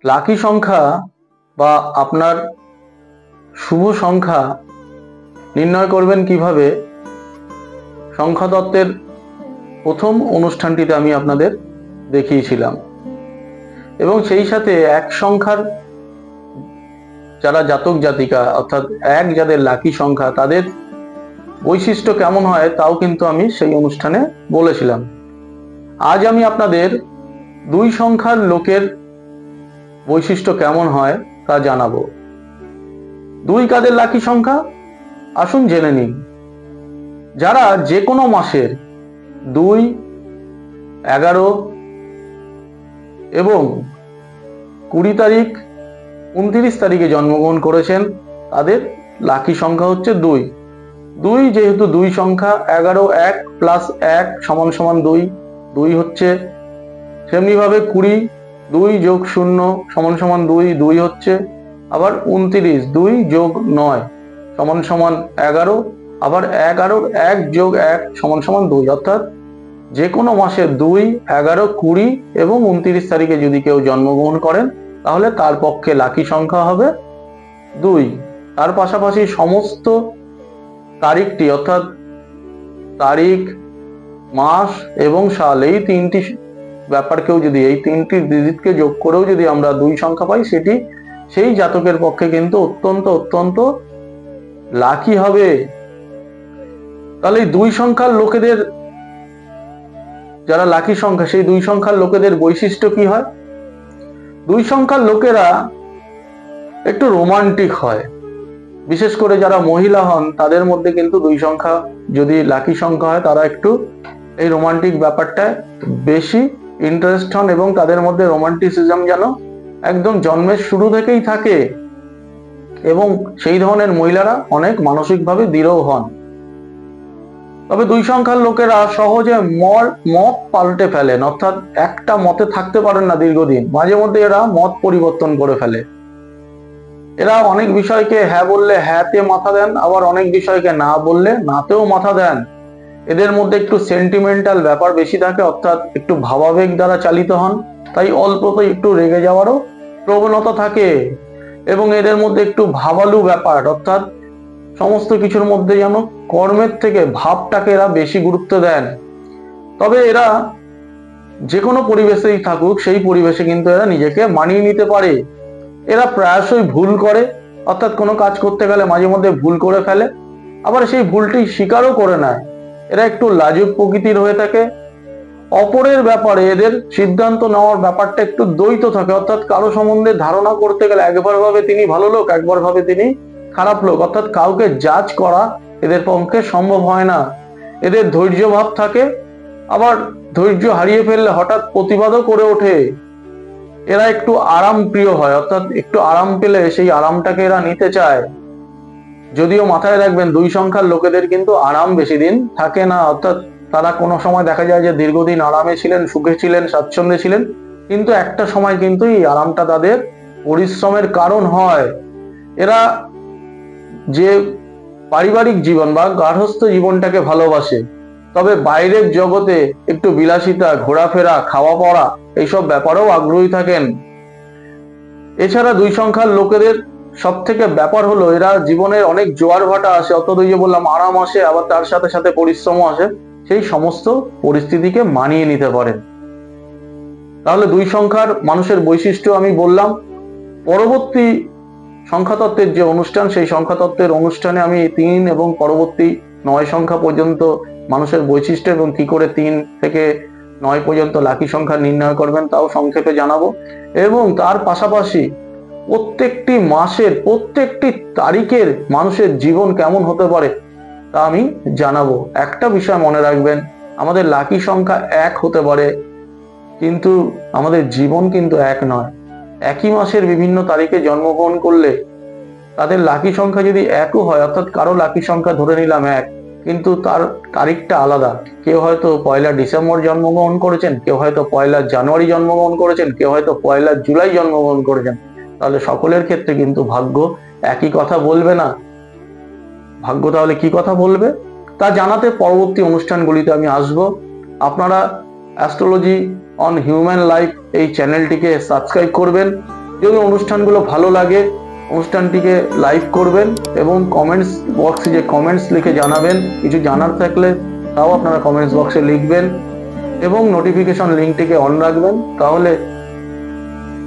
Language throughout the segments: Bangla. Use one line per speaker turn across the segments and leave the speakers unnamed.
লাকি সংখ্যা বা আপনার শুভ সংখ্যা নির্ণয় করবেন কিভাবে, সংখ্যাতত্ত্বের প্রথম অনুষ্ঠানটিতে আমি আপনাদের দেখিয়েছিলাম। এবং সেই সাথে এক সংখ্যার যারা জাতক জাতিকা অর্থাৎ এক যাদের লাকি সংখ্যা তাদের বৈশিষ্ট্য কেমন হয় তাও কিন্তু আমি সেই অনুষ্ঠানে বলেছিলাম। আজ আমি আপনাদের দুই সংখ্যার লোকের বৈশিষ্ট্য কেমন হয় তা জানাবো। দুই কাদের লাকি সংখ্যা আসুন জেনে নিন। যারা যে কোনো মাসের 2, 11 এবং 20 তারিখ 29 তারিখে জন্মগ্রহণ করেছেন তাদের লাকি সংখ্যা হচ্ছে 2। 2 যেহেতু দুই সংখ্যা, 11 1 প্লাস 1 সমান সমান 2, 2 হচ্ছে। তেমনিভাবে 20 2 যোগ 0 সমান সমান 2, 2 হচ্ছে। আবার 29 2 যোগ 9 সমান সমান 11, আবার 11 1 যোগ 1 সমান সমান 2। অর্থাৎ যে কোনো মাসে 2, 11, 20 এবং 29 তারিখে যদি কেউ জন্মগ্রহণ করেন তাহলে তার পক্ষে লাকি সংখ্যা হবে 2। তার পাশাপাশি সমস্ত তারিখটি অর্থাৎ তারিখ, মাস এবং সাল এই তিনটি ব্যাপারকেও যদি এই তিনটি ডিজিটকে যোগ করেও যদি আমরা 2 সংখ্যা পাই সেটি সেই জাতকের পক্ষে কিন্তু অত্যন্ত অত্যন্ত লাকি হবে। তাহলে এই 2 সংখ্যার লোকেদের যারা লাকি সংখ্যা সেই 2 সংখ্যার লোকেদের বৈশিষ্ট্য কি হয়? 2 সংখ্যার লোকেরা একটু রোমান্টিক হয়। বিশেষ করে যারা মহিলা হন তাদের মধ্যে কিন্তু 2 সংখ্যা যদি লাকি সংখ্যা হয় তারা একটু এই রোমান্টিক ব্যাপারটা বেশি ইন্টারেস্ট হন এবং তাদের মধ্যে রোমান্টিসিজম যেন একদম জন্মের শুরু থেকেই থাকে এবং সেই ধরনের মহিলারা অনেক মানসিকভাবে দৃঢ় হন। তবে 2 সংখ্যার লোকেরা সহজে মত পাল্টে ফেলেন, অর্থাৎ একটা মতে থাকতে পারেন না দীর্ঘদিন, মাঝে মধ্যে এরা মত পরিবর্তন করে ফেলে। এরা অনেক বিষয়কে হ্যাঁ বললে হ্যাঁতে মাথা দেন, আবার অনেক বিষয়কে না বললে নাতেও মাথা দেন। এদের মধ্যে একটু সেন্টিমেন্টাল ব্যাপার বেশি থাকে, অর্থাৎ একটু ভাবাবেগ দ্বারা চালিত হন, তাই অল্পতেই একটু রেগে যাওয়ারও প্রবণতা থাকে। এবং এদের মধ্যে একটু ভাবালু ব্যাপার, অর্থাৎ সমস্ত কিছুর মধ্যে যেন কর্মের থেকে ভাবটাকে এরা বেশি গুরুত্ব দেন। তবে এরা যে কোনো পরিবেশেই থাকুক সেই পরিবেশে কিন্তু এরা নিজেকে মানিয়ে নিতে পারে। এরা প্রায়শই ভুল করে, অর্থাৎ কোনো কাজ করতে গেলে মাঝে মধ্যে ভুল করে ফেলে, আবার সেই ভুলটি স্বীকারও করে নেয়। এরা একটু লাজুক প্রকৃতির হয়ে থাকে। অপরের ব্যাপারে এদের সিদ্ধান্ত নেওয়ার ব্যাপারটা একটু দ্বৈত থাকে, অর্থাৎ কারো সম্বন্ধে ধারণা করতে গেলে একবার ভাবে তিনি ভালো লোক, একবার ভাবে তিনি খারাপ লোক, অর্থাৎ কাউকে জাজ করা এদের পক্ষে সম্ভব হয় না। এদের ধৈর্য ভাব থাকে, আবার ধৈর্য হারিয়ে ফেললে হঠাৎ প্রতিবাদও করে ওঠে। এরা একটু আরাম প্রিয় হয়, অর্থাৎ একটু আরাম পেলে সেই আরামটাকে এরা নিতে চায়। যদিও মাথায় রাখবেন 2 সংখ্যার লোকেদের কিন্তু আরাম বেশি দিন থাকে না, অর্থাৎ তারা কোনো সময় দেখা যায় যে দীর্ঘদিন আরামে ছিলেন, সুখে ছিলেন, স্বাচ্ছন্দ্যে ছিলেন, কিন্তু একটা সময় কিন্তু এই আরামটা তাদের পরিশ্রমের কারণ হয়। এরা যে পারিবারিক জীবন বা গার্হস্থ্য জীবনটাকে ভালোবাসে, তবে বাইরের জগতে একটু বিলাসিতা, ঘোরাফেরা, খাওয়া পড়া এইসব ব্যাপারেও আগ্রহী থাকেন। এছাড়া 2 সংখ্যার লোকেদের সব থেকে ব্যাপার হলো এরা জীবনের অনেক জোয়ার ভাটা আসে, অত যে বললাম আরাম আসে, আবার তার সাথে সাথে পরিশ্রমও আসে, সেই সমস্ত পরিস্থিতিকে মানিয়ে নিতে পারেন। তাহলে 2 সংখ্যার মানুষের বৈশিষ্ট্য আমি বললাম। পরবর্তী সংখ্যাতত্ত্বের যে অনুষ্ঠান সেই সংখ্যাতত্ত্বের অনুষ্ঠানে আমি 3 এবং পরবর্তী 9 সংখ্যা পর্যন্ত মানুষের বৈশিষ্ট্য এবং কি করে 3 থেকে 9 পর্যন্ত লাকি সংখ্যা নির্ণয় করবেন তাও সংক্ষেপে জানাবো। এবং তার পাশাপাশি প্রত্যেকটি মাসের প্রত্যেকটি তারিখের মানুষের জীবন কেমন হতে পারে তা আমি জানাবো। একটা বিষয় মনে রাখবেন, আমাদের লাকি সংখ্যা 1 হতে পারে, কিন্তু আমাদের জীবন কিন্তু 1 নয়। একই মাসের বিভিন্ন তারিখে জন্মগ্রহণ করলে তাদের লাকি সংখ্যা যদি 1ও হয়, অর্থাৎ কারো লাকি সংখ্যা ধরে নিলাম 1, কিন্তু তার তারিখটা আলাদা। কেউ হয়তো 1 ডিসেম্বর জন্মগ্রহণ করেছেন, কেউ হয়তো 1 জানুয়ারি জন্মগ্রহণ করেছেন, কেউ হয়তো 1 জুলাই জন্মগ্রহণ করেছেন, তাহলে সকলের ক্ষেত্রে কিন্তু ভাগ্য একই কথা বলবে না। ভাগ্য তাহলে কি কথা বলবে তা জানাতে পরবর্তী অনুষ্ঠানগুলিতে আমি আসব। আপনারা অ্যাস্ট্রোলজি অন হিউম্যান লাইফ এই চ্যানেলটিকে সাবস্ক্রাইব করবেন যদি অনুষ্ঠানগুলো ভালো লাগে অনুষ্ঠানটিকে লাইক করবেন এবং কমেন্টস বক্সে যে কমেন্টস লিখে জানাবেন। কিছু জানার থাকলে তাও আপনারা কমেন্টস বক্সে লিখবেন এবং নোটিফিকেশন লিঙ্কটিকে অন রাখবেন, তাহলে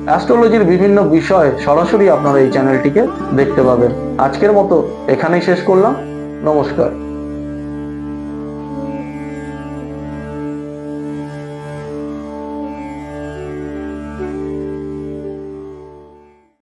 অ্যাস্ট্রোলজির বিভিন্ন বিষয় সরাসরি আপনারা এই চ্যানেলটিকে দেখতে পাবেন। আজকের মতো এখানেই শেষ করলাম। নমস্কার।